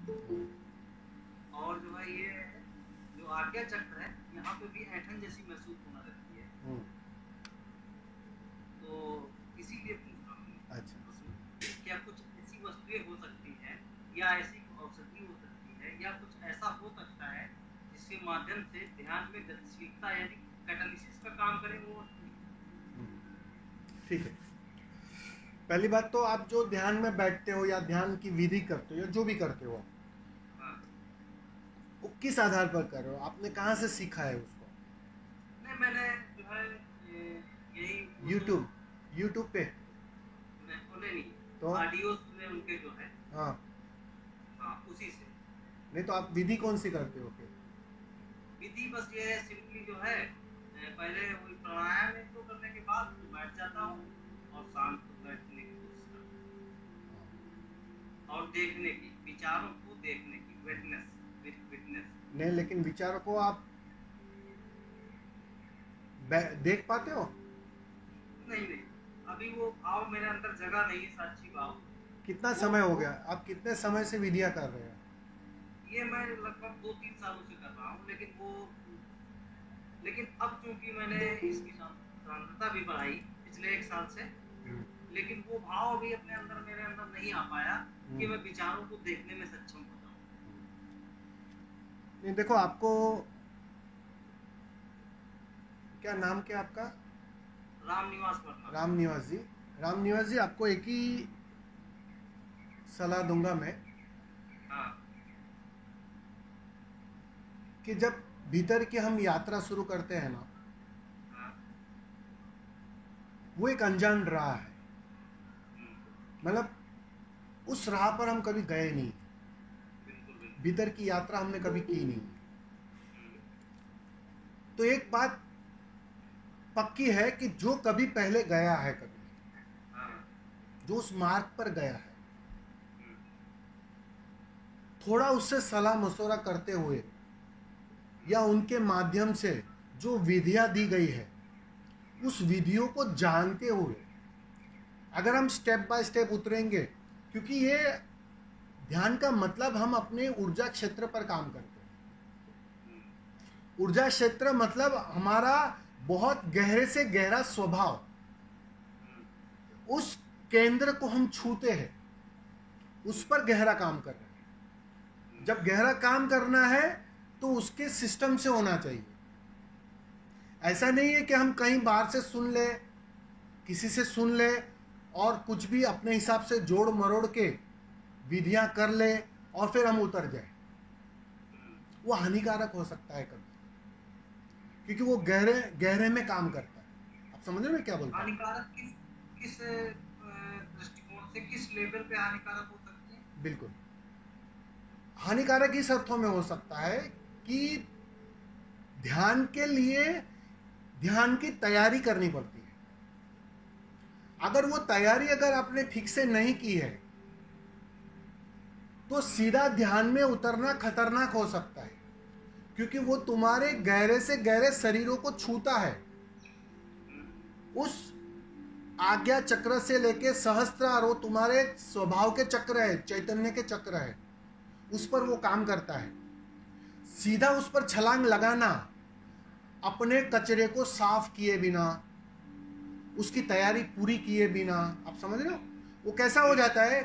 और जो है ये जो आज्ञा चक्र है, यहाँ पे भी ऐठन जैसी महसूस होना रहती है, तो इसीलिए पूछ रहा हूँ। अच्छा, क्या कुछ ऐसी वस्तुएं हो सकती हैं या ऐसी औषधि हो सकती है या कुछ ऐसा हो सकता है जिसके माध्यम से ध्यान में गतिशीलता यानी कैटालिसिस का काम करे वो? ठीक है। पहली बात तो आप जो ध्यान में बैठते हो या ध्यान की विधि करते हो या जो भी करते हो, हाँ। वो किस आधार पर कर रहे हो? आपने कहाँ से सीखा है उसको? नहीं, मैंने जो है यही यूट्यूब पे मैं सुने नहीं, तो ऑडियो सुने उनके जो है। हाँ, हाँ, उसी से। नहीं तो आप विधि कौन सी करते हो फिर? विधि बस ये है, सिंपली जो है पहले वही प्राणायाम एक दो करने के बाद बैठ जाता हूँ और शांत को बैठने की कोशिश करता हूँ और देखने की, विचारों को देखने की, विटनेस। नहीं, लेकिन विचारों को आप देख पाते हो? नहीं, अभी वो भाव मेरे अंदर जगह नहीं है, साक्षी भाव। कितना समय हो गया? आप कितने समय से विधियां कर रहे हो? ये मैं लगभग 2-3 सालों से कर रहा हूँ, लेकिन अब चूंकि मैंने इसकी सांद्रता भी बढ़ाई पिछले 1 साल से, लेकिन वो भाव भी अपने अंदर मेरे अंदर नहीं आ पाया कि मैं विचारों को देखने में सक्षम हो जाऊं। नहीं, देखो, आपको क्या नाम क्या आपका? रामनिवास वर्मा। रामनिवास जी, आपको एक ही सलाह दूंगा मैं। हाँ। कि जब भीतर की हम यात्रा शुरू करते हैं ना, हाँ। वो एक अनजान राह है। मतलब उस राह पर हम कभी गए नहीं, बिल्कुल। भीतर की यात्रा हमने कभी की नहीं। तो एक बात पक्की है कि जो कभी पहले गया है, जो उस मार्ग पर गया है, थोड़ा उससे सलाह मशवरा करते हुए या उनके माध्यम से जो विधियां दी गई है, उस विधियों को जानते हुए अगर हम स्टेप बाय स्टेप उतरेंगे, क्योंकि ये ध्यान का मतलब हम अपने ऊर्जा क्षेत्र पर काम करते हैं। ऊर्जा क्षेत्र मतलब हमारा बहुत गहरे से गहरा स्वभाव, उस केंद्र को हम छूते हैं, उस पर गहरा काम कर रहे हैं। जब गहरा काम करना है तो उसके सिस्टम से होना चाहिए। ऐसा नहीं है कि हम कहीं बाहर से सुन ले, किसी से सुन ले और कुछ भी अपने हिसाब से जोड़ मरोड़ के विधियां कर ले और फिर हम उतर जाए। वो हानिकारक हो सकता है कभी, क्योंकि वो गहरे गहरे में काम करता है। आप समझ रहे हैं क्या बोलते हैं? हानिकारक किस दृष्टिकोण से, किस लेवल पे हानिकारक हो सकती है? बिल्कुल हानिकारक इस अर्थों में हो सकता है कि ध्यान के लिए ध्यान की तैयारी करनी पड़ती है। अगर वो तैयारी आपने ठीक से नहीं की है तो सीधा ध्यान में उतरना खतरनाक हो सकता है, क्योंकि वो तुम्हारे गहरे से गहरे शरीरों को छूता है। उस आज्ञा चक्र से लेके सहस्त्रार, वो तुम्हारे स्वभाव के चक्र है, चैतन्य के चक्र है, उस पर वो काम करता है। सीधा उस पर छलांग लगाना अपने कचरे को साफ किए बिना, उसकी तैयारी पूरी किए बिना, आप समझ रहे हो? वो कैसा हो जाता है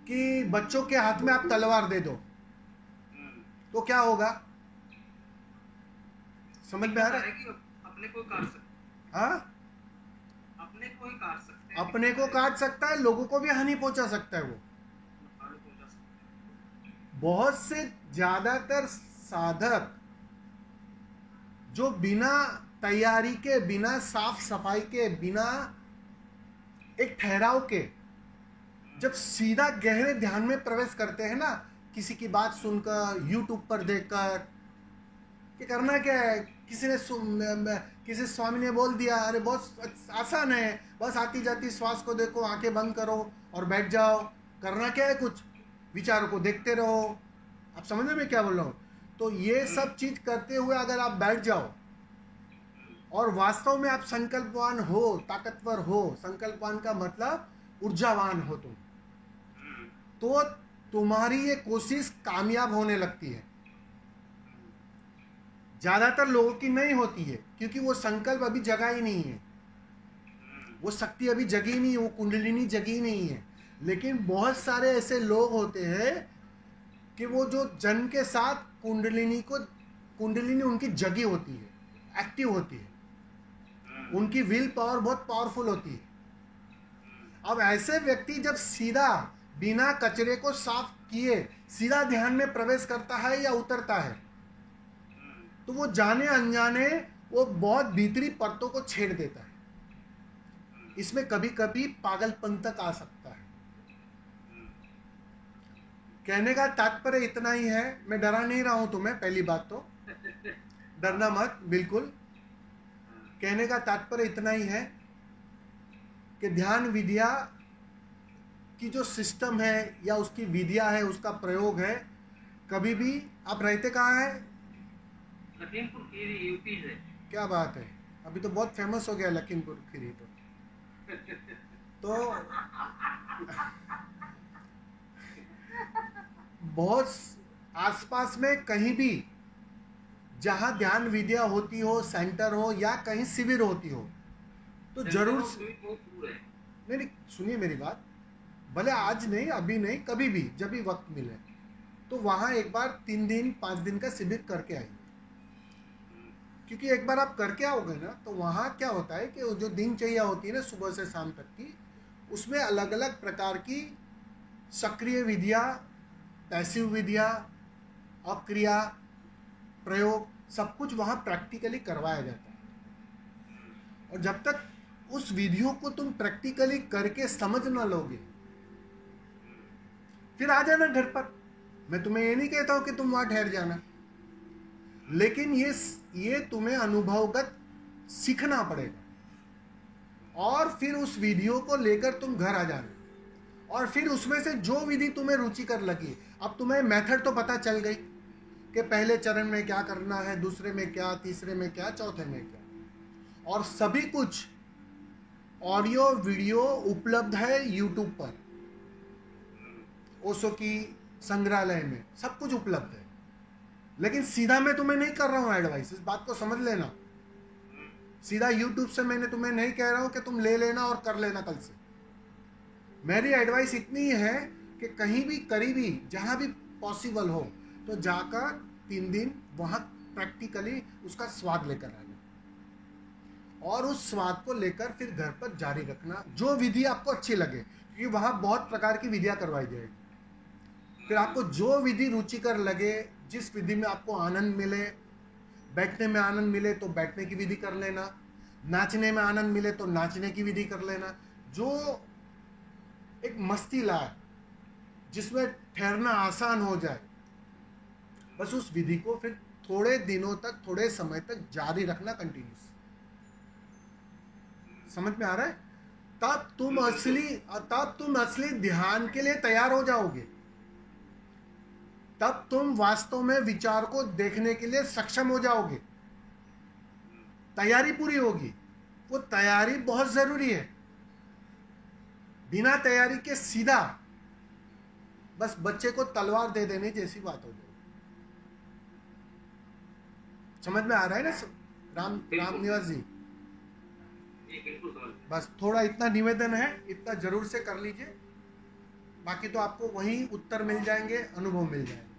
कि बच्चों के हाथ में आप तलवार दे दो तो क्या होगा? समझ में आ रहा है? कि अपने को काट सकते, हाँ, अपने को ही काट सकते हैं, अपने को काट सकता है, लोगों को भी हानि पहुंचा सकता है। वो बहुत से ज्यादातर साधक जो बिना तैयारी के, बिना साफ सफाई के, बिना एक ठहराव के जब सीधा गहरे ध्यान में प्रवेश करते हैं ना, किसी की बात सुनकर, यूट्यूब पर देखकर, कि करना क्या है, किसी स्वामी ने बोल दिया, अरे बहुत आसान है, बस आती जाती श्वास को देखो, आंखें बंद करो और बैठ जाओ, करना क्या है, कुछ विचारों को देखते रहो। आप समझ में क्या बोल रहा हूँ? तो ये सब चीज करते हुए अगर आप बैठ जाओ और वास्तव में आप संकल्पवान हो, ताकतवर हो, संकल्पवान का मतलब ऊर्जावान हो तुम, तो तुम्हारी ये कोशिश कामयाब होने लगती है। ज्यादातर लोगों की नहीं होती है, क्योंकि वो संकल्प अभी जगा ही नहीं है, वो शक्ति अभी जगी नहीं है, वो कुंडलिनी जगी नहीं है। लेकिन बहुत सारे ऐसे लोग होते हैं कि वो जो जन्म के साथ कुंडलिनी उनकी जगी होती है, एक्टिव होती है, उनकी विल पावर बहुत पावरफुल होती है। अब ऐसे व्यक्ति जब सीधा बिना कचरे को साफ किए सीधा ध्यान में प्रवेश करता है या उतरता है, तो वो जाने अनजाने वो बहुत भीतरी परतों को छेड़ देता है। इसमें कभी कभी पागलपन तक आ सकता है। कहने का तात्पर्य इतना ही है, मैं डरा नहीं रहा हूं तुम्हें, पहली बात तो डरना मत बिल्कुल। कहने का तात्पर्य इतना ही है कि ध्यान विद्या की जो सिस्टम है या उसकी विद्या है, उसका प्रयोग है, कभी भी। आप रहते कहाँ हैं? लखीमपुर खीरी, यूपी से। क्या बात है, अभी तो बहुत फेमस हो गया लखीमपुर खीरी। तो बहुत आसपास में कहीं भी जहां ध्यान विद्या होती हो, सेंटर हो या कहीं शिविर होती हो, तो जरूर नहीं, सुनिए मेरी बात, भले आज नहीं, अभी नहीं, कभी भी जब भी वक्त मिले तो वहां एक बार 3 दिन 5 दिन का शिविर करके आइए। क्योंकि एक बार आप करके आओगे ना, तो वहाँ क्या होता है कि जो दिनचर्या होती है ना सुबह से शाम तक की, उसमें अलग अलग प्रकार की सक्रिय विद्या, पैसिव विद्या, अक्रिया, प्रयोग, सब कुछ वहाँ प्रैक्टिकली करवाया जाता है। और जब तक उस विधियों को तुम प्रैक्टिकली करके समझ ना लोगे, फिर आ जाना घर पर। मैं तुम्हें ये नहीं कहता हूँ कि तुम वहाँ ठहर जाना, लेकिन ये तुम्हें अनुभवगत सीखना पड़ेगा। और फिर उस विधियों को लेकर तुम घर आ जाना, और फिर उसमें से जो विधि तुम्हें रुचिकर लगी, अब तुम्हें मेथड तो पता चल गई कि पहले चरण में क्या करना है, दूसरे में क्या, तीसरे में क्या, चौथे में क्या। और सभी कुछ ऑडियो वीडियो उपलब्ध है यूट्यूब पर, ओशो की संग्रहालय में सब कुछ उपलब्ध है। लेकिन सीधा मैं तुम्हें नहीं कर रहा हूं एडवाइस, इस बात को समझ लेना। सीधा यूट्यूब से मैंने तुम्हें नहीं कह रहा हूं कि तुम ले लेना और कर लेना कल से। मेरी एडवाइस इतनी है कि कहीं भी करीबी जहां भी पॉसिबल हो तो जाकर 3 दिन वहां प्रैक्टिकली उसका स्वाद लेकर आना, और उस स्वाद को लेकर फिर घर पर जारी रखना, जो विधि आपको अच्छी लगे, क्योंकि वहां बहुत प्रकार की विधियां करवाई जाएगी। फिर आपको जो विधि रुचिकर लगे, जिस विधि में आपको आनंद मिले, बैठने में आनंद मिले तो बैठने की विधि कर लेना, नाचने में आनंद मिले तो नाचने की विधि कर लेना, जो एक मस्ती लाए, जिसमें ठहरना आसान हो जाए, बस उस विधि को फिर थोड़े दिनों तक, थोड़े समय तक जारी रखना, कंटिन्यूस। समझ में आ रहा है? तब तुम असली ध्यान के लिए तैयार हो जाओगे। तब तुम वास्तव में विचार को देखने के लिए सक्षम हो जाओगे। तैयारी पूरी होगी। वो तैयारी बहुत जरूरी है। बिना तैयारी के सीधा बस बच्चे को तलवार दे देने जैसी बात हो जाए। समझ में आ रहा है ना राम निवास जी? बस थोड़ा इतना निवेदन है, इतना जरूर से कर लीजिए, बाकी तो आपको वहीं उत्तर मिल जाएंगे, अनुभव मिल जाएंगे।